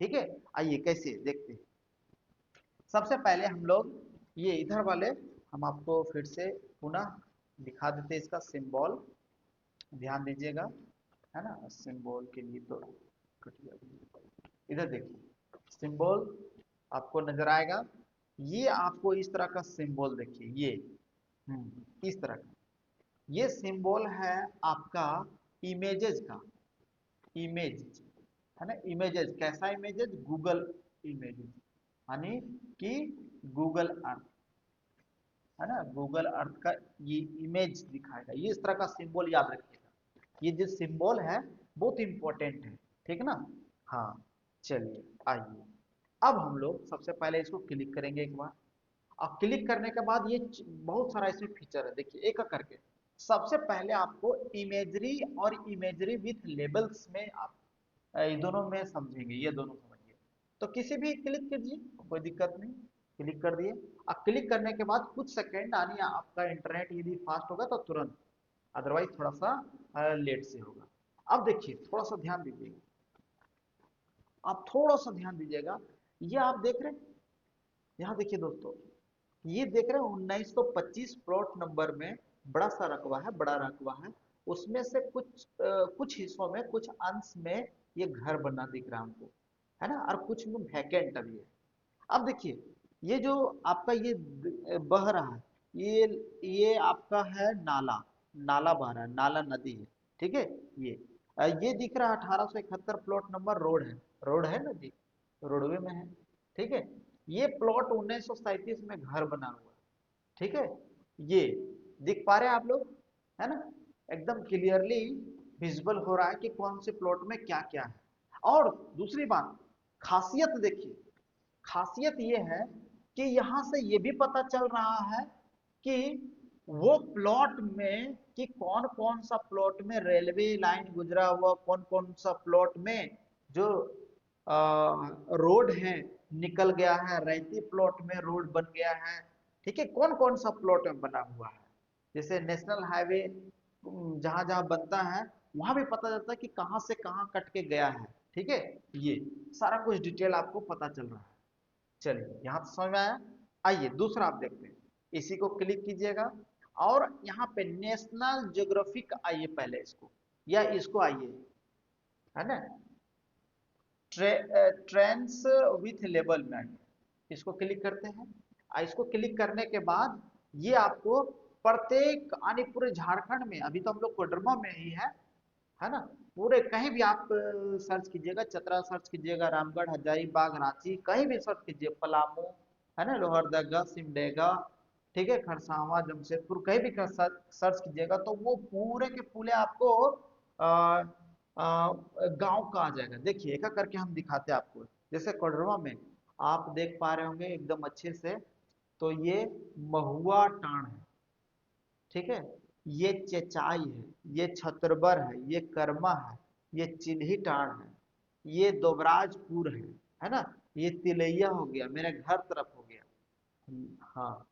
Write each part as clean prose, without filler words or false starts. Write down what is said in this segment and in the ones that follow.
ठीक है, आइए कैसे देखते हैं। सबसे पहले हम लोग ये इधर वाले हम आपको फिर से पुनः दिखा देते हैं इसका सिंबल, ध्यान दीजिएगा, है ना। सिंबल के लिए तो कट गया। इधर देखिए सिंबल आपको नजर आएगा, ये आपको इस तरह का सिंबल देखिए, ये इस तरह का ये सिंबल है आपका इमेजेस का, इमेज, है ना। इमेजेस कैसा इमेजेस, गूगल इमेजेस, यानी कि गूगल अर्थ, है ना। गूगल अर्थ का ये इमेज दिखाएगा, ये इस तरह का सिंबल याद रखिएगा। ये जो सिंबल है बहुत इंपॉर्टेंट है, ठीक ना। हाँ, चलिए आइए, अब हम लोग सबसे पहले इसको क्लिक करेंगे एक बार। अब क्लिक करने के बाद ये बहुत सारा इसमें फीचर है, देखिए एक एक करके। सबसे पहले आपको इमेजरी और इमेजरी विथ लेबल्स में आप ये दोनों में समझेंगे, ये दोनों समझिए। तो किसी भी क्लिक कीजिए, कोई दिक्कत नहीं, क्लिक कर दिए। अब क्लिक करने के बाद कुछ सेकंड, यानी आपका इंटरनेट यदि फास्ट होगा तो तुरंत, अदरवाइज थोड़ा सा लेट से होगा। अब देखिए थोड़ा सा ध्यान दीजिएगा, आप थोड़ा सा ध्यान दीजिएगा, ये आप देख रहे हैं, यहाँ देखिए दोस्तों, ये देख रहे हैं 1925 प्लॉट नंबर में बड़ा सा रकबा है, बड़ा रकबा है। उसमें से कुछ हिस्सों में, कुछ अंश में ये घर बना दिख रहा है हमको, है ना, और कुछ में वैकेंट अभी है। अब देखिए ये जो आपका ये बह रहा है, ये आपका है नाला, नाला बह रहा है, नाला नदी है, ठीक है। ये ये दिख रहा है 1871 प्लॉट नंबर, रोड है ना जी, रोडवे में है, ठीक है। ये प्लॉट 1937 में घर बना हुआ है, ठीक है। ये दिख पा रहे हैं आप लोग, है ना, एकदम क्लियरली विजिबल हो रहा है कि कौन से प्लॉट में क्या क्या है। और दूसरी बात, खासियत देखिए, खासियत ये है कि यहां से ये भी पता चल रहा है कि वो प्लॉट में, कि कौन कौन सा प्लॉट में रेलवे लाइन गुजरा हुआ, कौन कौन सा प्लॉट में जो रोड है निकल गया है, रैती प्लॉट में रोड बन गया है, ठीक है। कौन कौन सा प्लॉट में बना हुआ है, जैसे नेशनल हाईवे जहां जहां बनता है वहां भी पता चलता है कि कहां से कहां कट के गया है, ठीक है। ये सारा कुछ डिटेल आपको पता चल रहा है। चलिए यहाँ तो समझ में आया। आइए दूसरा आप देखते हैं, इसी को क्लिक कीजिएगा और यहाँ पे नेशनल ज्योग्राफिक आइए, पहले इसको या इसको आइए, है ना, ट्रेंस विथ लेबल में आइए, इसको क्लिक करते हैं। इसको क्लिक करने के बाद ये आपको प्रत्येक, यानी पूरे झारखंड में, अभी तो हम लोग कोडरमा में ही है ना, पूरे कहीं भी आप सर्च कीजिएगा, चतरा सर्च कीजिएगा, रामगढ़, हजारीबाग, रांची, कहीं भी सर्च कीजिए, पलामू, है ना, लोहरदगा, सिमडेगा, ठीक है, खरसावां, जमशेदपुर, कहीं भी सर्च कीजिएगा तो वो पूरे के पूरे आपको गांव का आ जाएगा। देखिए एक एक करके हम दिखाते हैं आपको, जैसे कोडरमा में आप देख पा रहे होंगे एकदम अच्छे से, तो ये महुआ टांड है, ठीक है। ये चेचाई है, ये छतरबर है, ये कर्मा है, ये चिन्ही टाड़ है, ये दोबराजपुर है ना, ये तिलैया हो गया, मेरे घर तरफ हो गया, हाँ,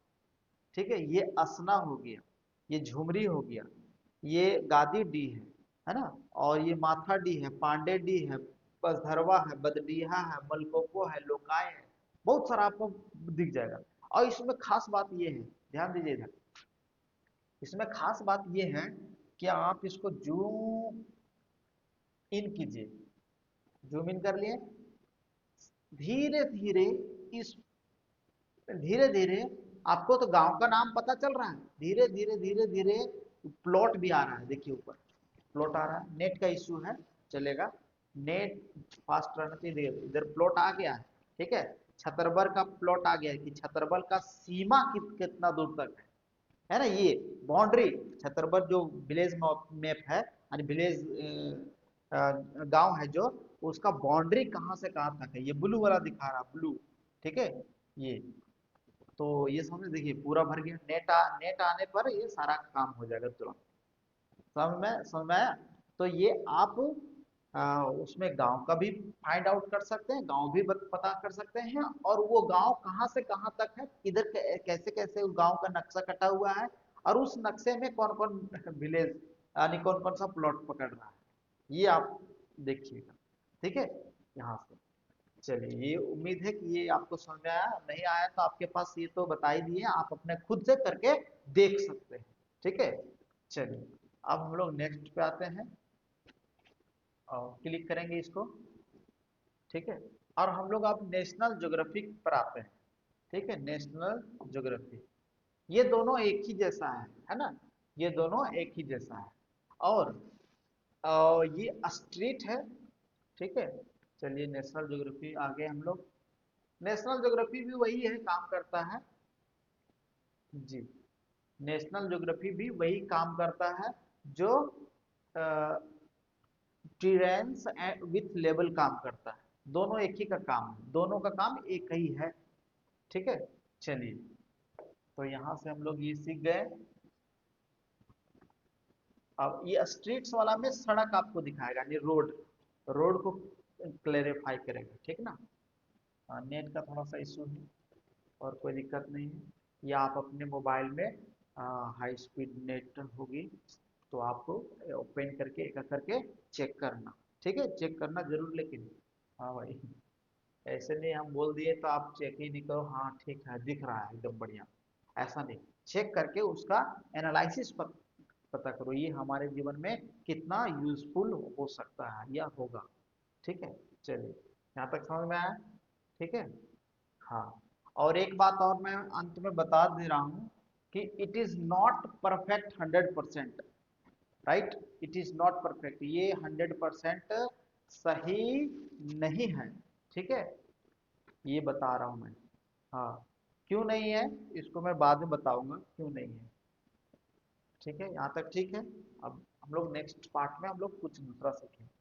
ठीक है। ये असना हो गया, ये झुमरी हो गया, ये गादी डी है ना, और ये माथा डी है, पांडे डी है, बसधरवा है, बदडीहा है, मलकोको है, लोकाय है, बहुत सारा आपको दिख जाएगा। और इसमें खास बात ये है, ध्यान दीजिए इधर, इसमें खास बात यह है कि आप इसको जूम इन कीजिए, जूम इन कर लिए, धीरे धीरे, इस धीरे धीरे आपको तो गांव का नाम पता चल रहा है, धीरे धीरे धीरे धीरे प्लॉट भी आ रहा है, देखिए ऊपर प्लॉट आ रहा है, नेट का इश्यू है, चलेगा, नेट फास्ट रहना चाहिए। इधर प्लॉट आ गया है, ठीक है। छतरबर का प्लॉट आ गया है कि छतरबर का सीमा कितना दूर तक है ना, ये बाउंड्री, छतरबर जो विलेज मैप है, यानी विलेज गांव है जो, उसका बाउंड्री कहाँ से कहाँ तक है, ये ब्लू वाला दिखा रहा, ब्लू, ठीक है। ये तो ये समझ, देखिए पूरा भर गया, नेट आने पर ये सारा काम हो जाएगा तुरंत, समझ में आया। तो ये आप उसमें गांव का भी फाइंड आउट कर सकते हैं, गांव भी पता कर सकते हैं, और वो गांव कहाँ से कहाँ तक है, किधर कैसे कैसे उस गांव का नक्शा कटा हुआ है, और उस नक्शे में कौन कौन विलेज, यानी कौन कौन सा प्लॉट पकड़ रहा है, ये आप देखिएगा, ठीक है, यहाँ से। चलिए, ये उम्मीद है कि ये आपको समझ में आया। नहीं आया तो आपके पास ये तो बता ही दिए, आप अपने खुद से करके देख सकते हैं। ठीक है, चलिए अब हम लोग नेक्स्ट पे आते हैं और क्लिक करेंगे इसको। ठीक है, और हम लोग अब नेशनल ज्योग्राफी पर आते हैं। ठीक है, नेशनल ज्योग्राफी, ये दोनों एक ही जैसा है ना, ये दोनों एक ही जैसा है। और ये स्ट्रीट है। ठीक है, चलिए नेशनल ज्योग्राफी आगे हम लोग, नेशनल ज्योग्राफी भी वही है, काम करता है जी। नेशनल ज्योग्राफी भी वही काम करता है जो टीरेंस एंड विथ लेवल काम करता है। दोनों एक ही का काम है, दोनों का काम एक ही है। ठीक है, चलिए तो यहां से हम लोग ये सीख गए। अब ये स्ट्रीट्स वाला में सड़क आपको दिखाएगा, यानी रोड, रोड को क्लेरिफाई करेगा। ठीक ना, नेट का थोड़ा सा इशू है और कोई दिक्कत नहीं है। या आप अपने मोबाइल में हाई स्पीड नेट होगी तो आपको ओपन करके एक एक करके चेक करना। ठीक है, चेक करना जरूर, लेकिन हाँ भाई, ऐसे नहीं हम बोल दिए तो आप चेक ही नहीं करो, हाँ ठीक है दिख रहा है एकदम बढ़िया, ऐसा नहीं। चेक करके उसका एनालिसिस पता करो, ये हमारे जीवन में कितना यूजफुल हो सकता है या होगा। ठीक है, चलिए यहाँ तक समझ में आया। ठीक है, हाँ, और एक बात और मैं अंत में बता दे रहा हूँ कि it is not perfect 100%। Right, it is not perfect, ये 100% सही नहीं है। ठीक है, ये बता रहा हूँ मैं। हाँ, क्यों नहीं है इसको मैं बाद में बताऊंगा क्यों नहीं है। ठीक है, यहाँ तक ठीक है। अब हम लोग नेक्स्ट पार्ट में हम लोग कुछ दूसरा सीखेंगे।